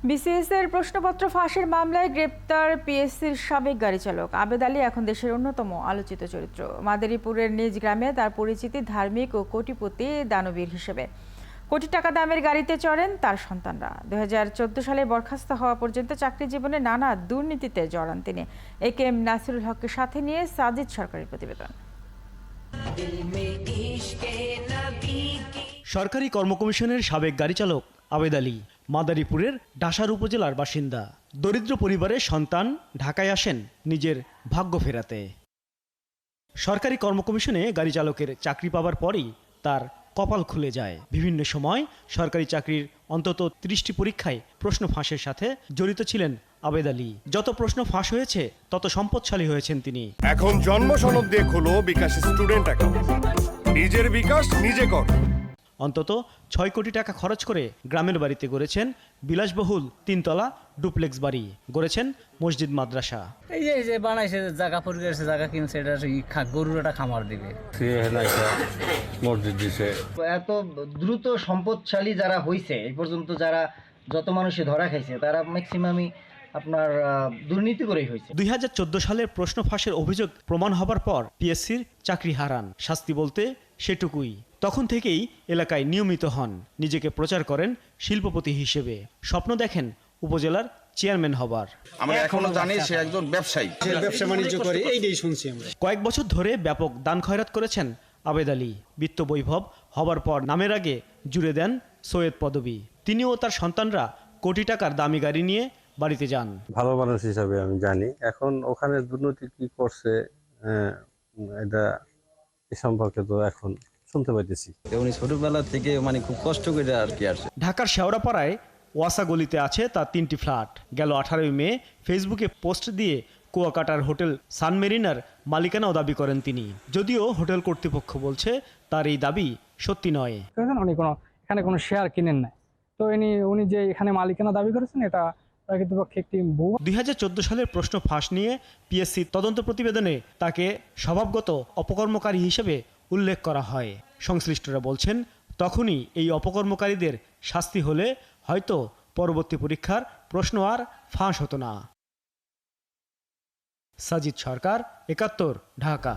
BCS এর প্রশ্নপত্র ফাঁসের মামলায় গ্রেপ্তার পিএসসির সাবেক গাড়ি চালক আবেদ আলী এখন দেশের অন্যতম আলোচিত চরিত্র। মাদারীপুরের নিজ গ্রামে তার পরিচিতি ধার্মিক ও কোটিপতি দানবীর হিসেবে। কোটি টাকা দামের গাড়িতে চড়েন তার সন্তানরা। 2014 সালে বরখাস্ত হওয়া পর্যন্ত চাকরি জীবনে নানা দুর্নীতিতে জড়ান তিনি। একেএম নাসিরুল হককে সাথে নিয়ে সাজিদ সরকারের প্রতিবেদন। সরকারি কর্ম কমিশনের সাবেক গাড়ি চালক আবেদ আলী মাদারীপুরের ডাসার উপজেলার বাসিন্দা। দরিদ্র পরিবারের সন্তান, ঢাকায় আসেন নিজের ভাগ্য ফেরাতে। সরকারি কর্ম কমিশনে গাড়ি চালকের চাকরি পাবার পরই তার কপাল খুলে যায়। বিভিন্ন সময় সরকারি চাকরির অন্তত 30টি পরীক্ষায় প্রশ্ন ফাঁসের সাথে জড়িত ছিলেন আবেদ আলী। যত প্রশ্ন ফাঁস হয়েছে তত সম্পদশালী হয়েছেন তিনি। এখন জন্ম সনদ দিয়ে খোলো বিকাশ স্টুডেন্ট অ্যাকাউন্ট। নিজের বিকাশ নিজে কর। অন্তত 6 কোটি টাকা খরচ করে গ্রামের বাড়িতে গড়েছেন বিলাসবহুল 3 তলা ডুপ্লেক্স বাড়ি, গড়েছেন মসজিদ মাদ্রাসা। এই যে বানাইছে, জায়গা পরিবেশ, জায়গা কিনছে, এটা গরুর একটা খামার দিবে, মসজিদ দিছে। এত দ্রুত সম্পদশালী যারা হয়েছে এই পর্যন্ত, যারা যত মানুষে ধরা খাইছে, তারা ম্যাক্সিমামই আপনার দুর্নীতি করেই হয়েছে। 2014 সালের প্রশ্ন ফাঁসের অভিযোগ প্রমাণ হবার পর পিএসসির চাকরি হারান। শাস্তি বলতে সেটুকুই। তখন থেকেই এলাকায় নিয়মিত হন। নিজেকে প্রচার করেন শিল্পপতি হিসেবে। স্বপ্ন দেখেন উপজেলার চেয়ারম্যান হবার। আমরা এখনো জানি সে একজন ব্যবসায়ী, ব্যবসা বাণিজ্য করে, এইটাই শুনছি আমরা। কয়েক বছর ধরে ব্যাপক দান খয়রাত করেছেন আবেদ আলী। বিত্ত বৈভব হবার পর নামের আগে জুড়ে দেন সৈয়দ পদবী। তিনিও তার সন্তানরা কোটি টাকার দামি গাড়ি নিয়ে বাড়িতে যান। ভালো মানুষ হিসাবে আমি জানি। এখন ওখানে দুর্নীতি কি করছে এটা এ সম্পর্কে তো এখন শুনতে পাইতেছি। উনি ছোটবেলা থেকে খুব কষ্ট করে আর কি আসে। ঢাকার শেওড়াপাড়ায় ওয়াসা গলিতে আছে তার 3টি ফ্ল্যাট। গেল 18 মে ফেসবুকে পোস্ট দিয়ে কুয়াকাটার হোটেল সানমেরিনার মালিকানাও দাবি করেন তিনি। যদিও হোটেল কর্তৃপক্ষ বলছে তার এই দাবি সত্যি নয়। উনি এখানে কোনো শেয়ার কিনেন নাই, তো উনি যে এখানে মালিকানা দাবি করেছেন এটা কর্তৃপক্ষে একটি ভুল। 2014 সালের প্রশ্ন ফাঁস নিয়ে পিএসসি তদন্ত প্রতিবেদনে তাকে স্বভাবগত অপকর্মকারী হিসেবে উল্লেখ করা হয়। সংশ্লিষ্টরা বলছেন তখনই এই অপকর্মকারীদের শাস্তি হলে হয়তো পরবর্তী পরীক্ষার প্রশ্ন আর ফাঁস হতো না। সাজিদ সরকার, 71, ঢাকা।